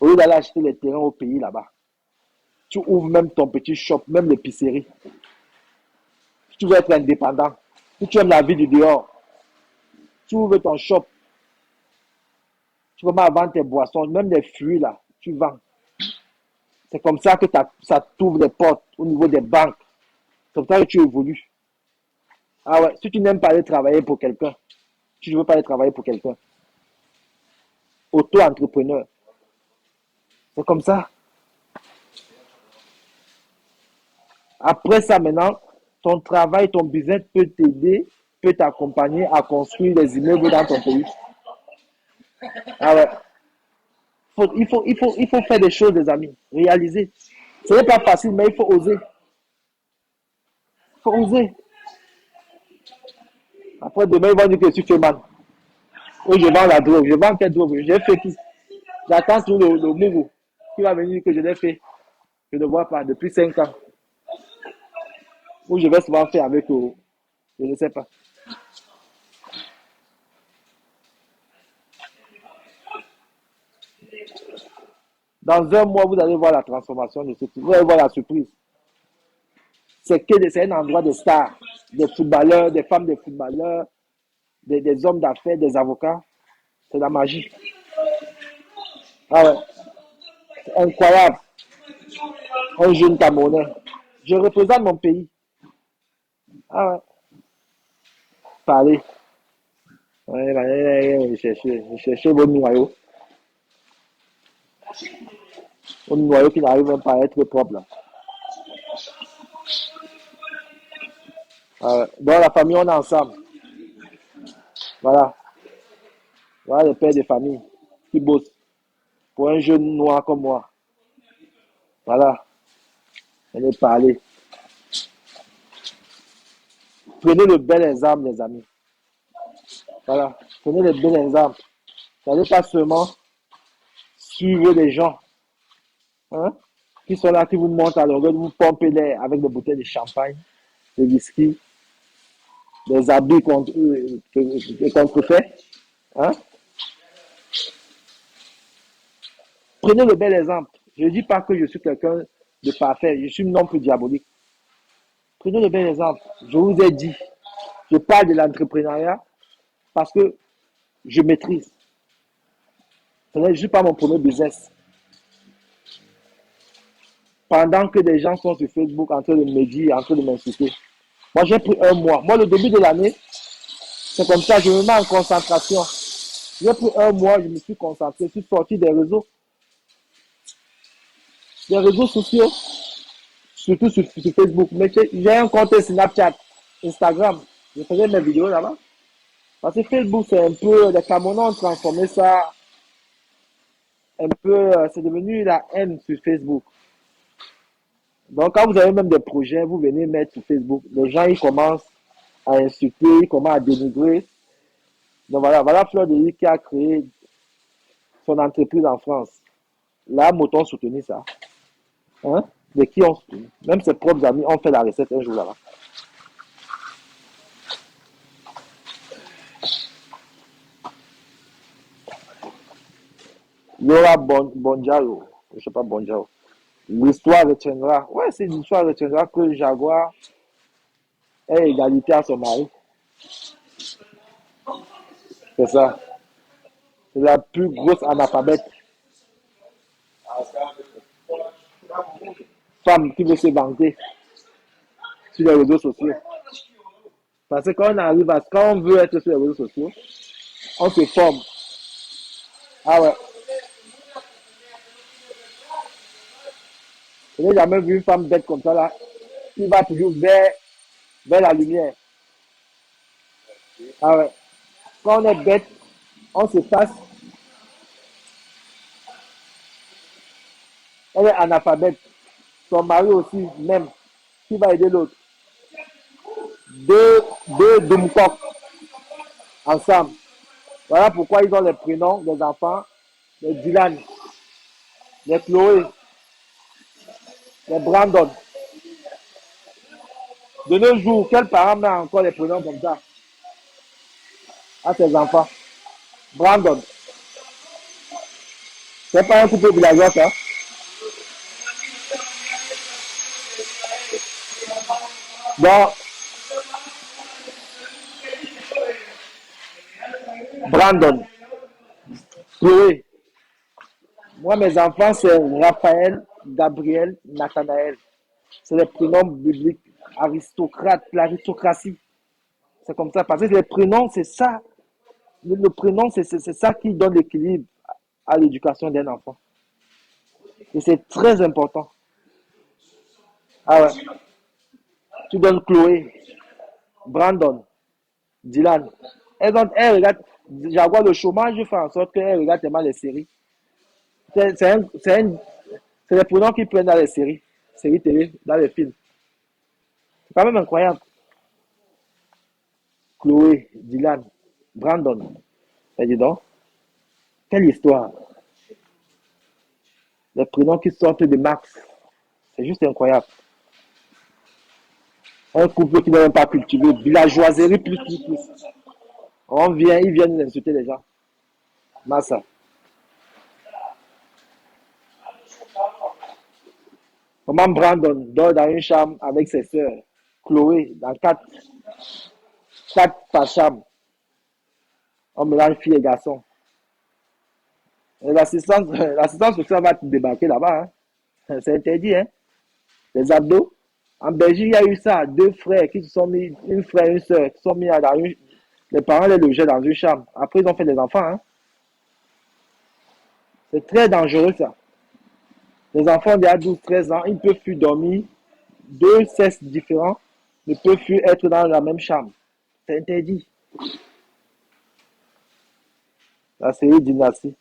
au lieu d'aller acheter les terrains au pays là-bas, tu ouvres même ton petit shop, même l'épicerie. Si tu veux être indépendant, si tu aimes la vie du dehors, tu ouvres ton shop, tu commences à vendre tes boissons, même des fruits là, tu vends. C'est comme ça que ça t'ouvre des portes au niveau des banques. C'est comme ça que tu évolues. Ah ouais, si tu n'aimes pas aller travailler pour quelqu'un, tu ne veux pas aller travailler pour quelqu'un. Auto-entrepreneur. C'est comme ça. Après ça, maintenant, ton travail, ton business peut t'aider, peut t'accompagner à construire des immeubles dans ton pays. Ah ouais. Il faut faire des choses, des amis. Réaliser. Ce n'est pas facile, mais il faut oser. Il faut oser. Après, demain, ils vont dire que tu fais mal. Ou je vends la drogue. Je vends quelle drogue? J'ai fait qui? J'attends tout le mouvement qui va venir que je l'ai fait. Je ne vois pas depuis 5 ans. Ou je vais souvent faire avec eux. Je ne sais pas. Dans un mois, vous allez voir la transformation de ce truc. Vous allez voir la surprise. C'est un endroit de stars, des footballeurs, des femmes de footballeurs, des hommes d'affaires, des avocats. C'est la magie. Ah ouais, c'est incroyable. Un jeune Camerounais. Je représente mon pays. Ah ouais, parler. Ouais, cherchez vos noyaux. Vos noyaux qui n'arrivent même pas à être propres là. Ah ouais. Dans la famille, on est ensemble. Voilà. Voilà les pères de famille qui bossent pour un jeune noir comme moi. Voilà. On est parler. Prenez le bel exemple, les amis. Voilà. Prenez le bel exemple. N'allez pas seulement suivre les gens. Hein? qui sont là, qui vous montent à longueur, vous pompez l'air avec des bouteilles de champagne, de whisky, des habits contrefaits. Hein? Prenez le bel exemple. Je ne dis pas que je suis quelqu'un de parfait, je suis non plus diabolique. Prenez le bel exemple. Je vous ai dit, je parle de l'entrepreneuriat parce que je maîtrise. Ce n'est juste pas mon premier business. Pendant que des gens sont sur Facebook en train de me dire, en train de m'insulter. Moi, j'ai pris un mois. Moi, le début de l'année, c'est comme ça, je me mets en concentration. J'ai pris un mois, je me suis concentré, je suis sorti des réseaux sociaux, surtout sur Facebook. Mais j'ai un compte Snapchat, Instagram. Je faisais mes vidéos là-bas. Parce que Facebook, c'est un peu, les Camerounais ont transformé ça un peu, c'est devenu la haine sur Facebook. Donc, quand vous avez même des projets, vous venez mettre sur Facebook, les gens, ils commencent à insulter, ils commencent à dénigrer. Donc voilà Fleur de Lys qui a créé son entreprise en France. Là, Moton soutenu ça. Hein? De qui ont soutenu. Même ses propres amis ont fait la recette un jour là-bas. Laura Bonjaro, je ne sais pas Bonjaro. L'histoire retiendra, ouais, c'est l'histoire retiendra que le Jaguar est égalité à son mari. C'est ça. C'est la plus grosse analphabète. Femme qui veut se vanter sur les réseaux sociaux. Parce que quand on veut être sur les réseaux sociaux, on se forme. Ah ouais. Je n'ai jamais vu une femme bête comme ça là, qui va toujours vers la lumière. Ah ouais. Quand on est bête, on se passe. Elle est analphabète. Son mari aussi, même, qui va aider l'autre. Deux Dumkok ensemble. Voilà pourquoi ils ont les prénoms des enfants, les Dylan, les Chloé, les Brandon. De nos jours, quel parent met encore les prénoms comme ça à ses enfants? Brandon. C'est pas un couple villageois, ça. Donc, Brandon, Chloé. Moi, mes enfants, c'est Raphaël, Gabriel, Nathanaël. C'est les prénoms bibliques, aristocrates, l'aristocratie. C'est comme ça. Parce que les prénoms, c'est ça. Le prénom, c'est ça qui donne l'équilibre à l'éducation d'un enfant. Et c'est très important. Ah ouais. Tu donnes Chloé, Brandon, Dylan. Elles regardent, Jaguar, le chômage fait en sorte qu'elles regardent tellement les séries. C'est les prénoms qui prennent dans les séries télé, dans les films. C'est quand même incroyable. Chloé, Dylan, Brandon. Et dis donc, quelle histoire. Les prénoms qui sortent de Max. C'est juste incroyable. Un couple qui n'est même pas cultivé, villageoiserie plus. Ils viennent insulter les gens. Massa. Comment Brandon dort dans une chambre avec ses sœurs. Chloé, dans quatre par chambre. On mélange filles et garçons. Et l'assistance sociale va te débarquer là-bas. Hein. C'est interdit. Hein. Les abdos. En Belgique, il y a eu ça. Deux frères qui se sont mis, une frère et une sœur, qui se sont mis dans une. Les parents les logeaient dans une chambre. Après, ils ont fait des enfants. Hein. C'est très dangereux ça. Les enfants d'il y a 12-13 ans, ils peuvent plus dormir. Deux sexes différents ne peuvent plus être dans la même chambre. C'est interdit. La série Dynastie.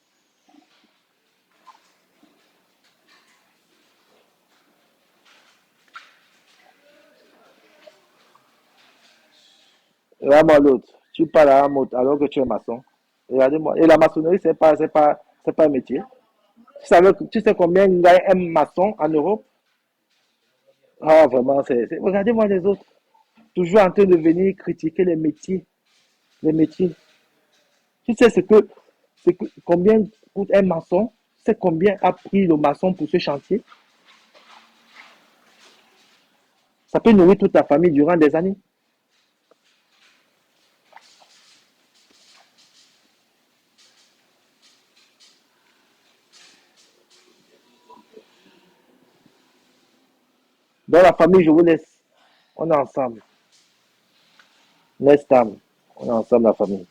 Regarde-moi l'autre. Tu parles à l'autre alors que tu es maçon. Regardez-moi. Et la maçonnerie, c'est pas un métier. Tu sais combien gagne un maçon en Europe? Ah, vraiment, regardez-moi les autres. Toujours en train de venir critiquer les métiers. Les métiers. Tu sais combien coûte un maçon? Tu sais combien a pris le maçon pour ce chantier? Ça peut nourrir toute ta famille durant des années. Dans la famille, je vous laisse. On est ensemble. Laisse On est ensemble, la famille.